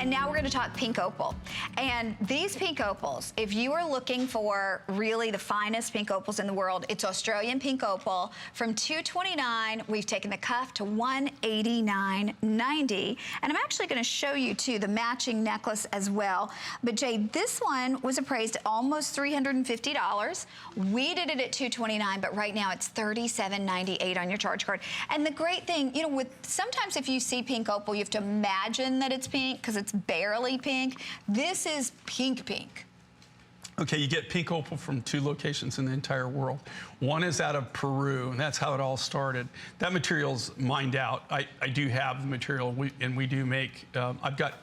And now we're gonna talk pink opal. And these pink opals, if you are looking for really the finest pink opals in the world, it's Australian pink opal. From $229, we've taken the cuff to $189.90. And I'm actually gonna show you too the matching necklace as well. But Jay, this one was appraised at almost $350. We did it at $229, but right now it's $37.98 on your charge card. And the great thing, you know, with sometimes if you see pink opal, you have to imagine that it's pink because it's barely pink. This is pink pink. Okay, you get pink opal from 2 locations in the entire world. One is out of Peru, and that's how it all started. That material's mined out. I do have the material, and we do make, I've got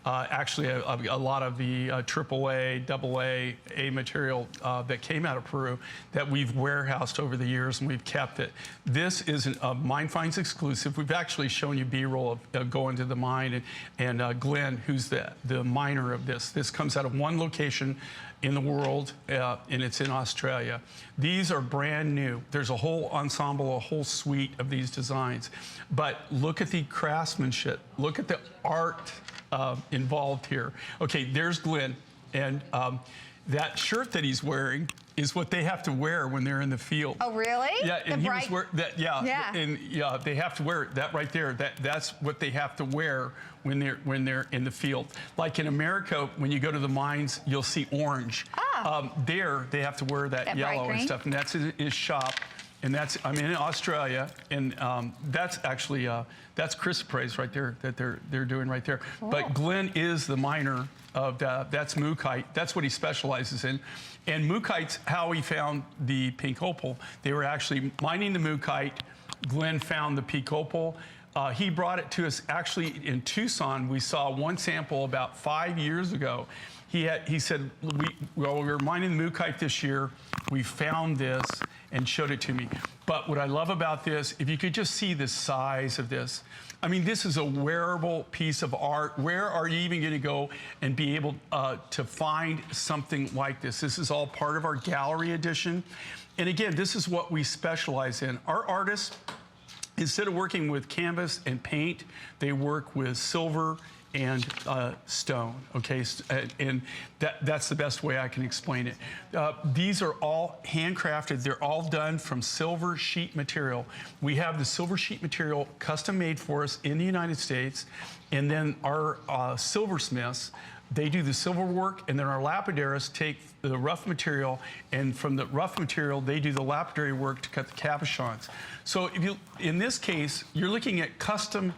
actually a lot of the AAA, AA, A material that came out of Peru that we've warehoused over the years, and we've kept it. This is a Mine Finds exclusive. We've actually shown you B-roll of going to the mine, and Glenn, who's the miner of this. This comes out of one location in the world, and it's in Australia. These are brand new. There's a whole ensemble, a whole suite of these designs. But look at the craftsmanship. Look at the art involved here. Okay, there's Glenn, and that shirt that he's wearing is what they have to wear when they're in the field. Oh, really? Yeah, and the he was wearing that. Yeah, and yeah, they have to wear that right there. That's what they have to wear when they're in the field. Like in America, when you go to the mines, you'll see orange. Ah. There, they have to wear that yellow and stuff, and that's his shop. And that's, I'm in Australia, and that's actually, that's chrysoprase right there that they're doing right there. Cool. But Glenn is the miner of, that's mookaite. That's what he specializes in. And mookaite's how he found the pink opal. They were actually mining the mookaite. Glenn found the pink opal. He brought it to us actually in Tucson. We saw one sample about 5 years ago. He said, we were mining the mookaite this year. We found this and showed it to me. But what I love about this, if you could just see the size of this, I mean, this is a wearable piece of art. Where are you even gonna go and be able to find something like this? This is all part of our gallery edition. And again, this is what we specialize in. Our artists, instead of working with canvas and paint, they work with silver and stone, okay? And that's the best way I can explain it. These are all handcrafted. They're all done from silver sheet material. We have the silver sheet material custom made for us in the United States, and then our silversmiths, they do the silver work, and then our lapidaries take the rough material, and from the rough material, they do the lapidary work to cut the cabochons. So if you, in this case, you're looking at custom.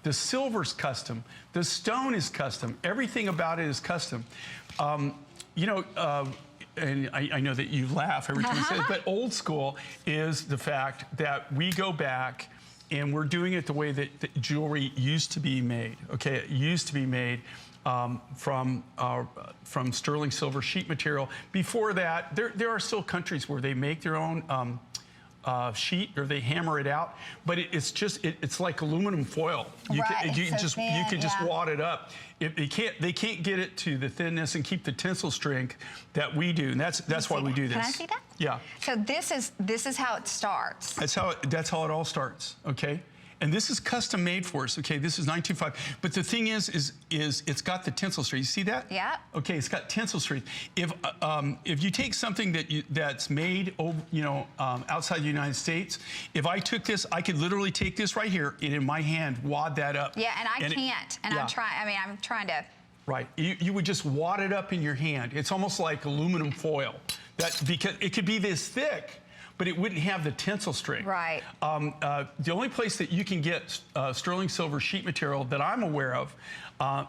The silver's custom. The stone is custom. Everything about it is custom. You know, and I know that you laugh every time you say it, but old school is the fact that we go back and we're doing it the way that jewelry used to be made, okay? It used to be made from sterling silver sheet material. Before that, there are still countries where they make their own sheet, or they hammer it out, but it's like aluminum foil. You can just wad it up. They can't get it to the thinness and keep the tensile strength that we do, and that's why we do this. Can I see that? Yeah. So this is how it starts. That's how it all starts. Okay. And this is custom made for us, okay? This is 925. But the thing is it's got the tensile strength. You see that? Yeah. Okay, it's got tensile strength. If you take something that's made, you know, outside the United States, if I took this, I could literally take this right here and in my hand wad that up. Yeah, and I can't. And I'm trying to. Right. You would just wad it up in your hand. It's almost like aluminum foil. Because it could be this thick, but it wouldn't have the tensile strength. Right. The only place that you can get sterling silver sheet material that I'm aware of,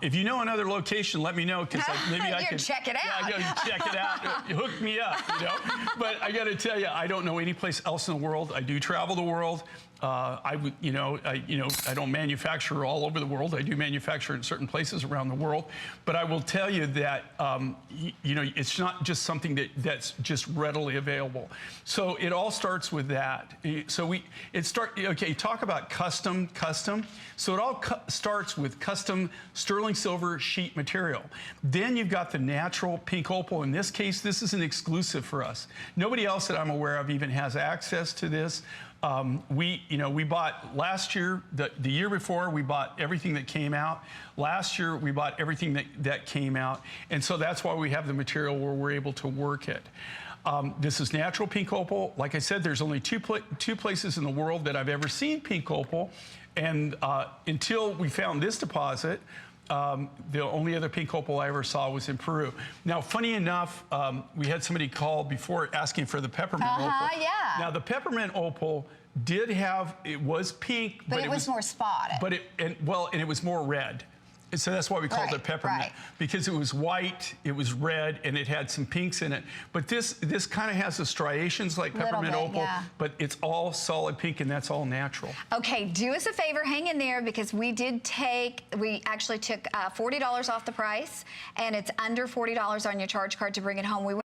if you know another location, let me know, because maybe I can check it out. Yeah, I gotta check it out. Hook me up, you know. But I got to tell you, I don't know any place else in the world. I do travel the world. I don't manufacture all over the world. I do manufacture in certain places around the world. But I will tell you that, it's not just something that's just readily available. So it all starts with that. So talk about custom. So it all starts with custom sterling silver sheet material. Then you've got the natural pink opal. In this case, this is an exclusive for us. Nobody else that I'm aware of even has access to this. we bought last year, the year before, we bought everything that came out. Last year, we bought everything that came out. And so that's why we have the material where we're able to work it. This is natural pink opal. Like I said, there's only two places in the world that I've ever seen pink opal. And until we found this deposit, the only other pink opal I ever saw was in Peru. Now, funny enough, we had somebody call before asking for the peppermint opal. Yeah. Now, the peppermint opal did have, it was pink, but it was more spotted. But and it was more red. And so that's why we called it peppermint, because it was white, it was red, and it had some pinks in it. But this kind of has the striations like peppermint opal, but it's all solid pink, and that's all natural. Okay, do us a favor, hang in there, because we actually took $40 off the price, and it's under $40 on your charge card to bring it home.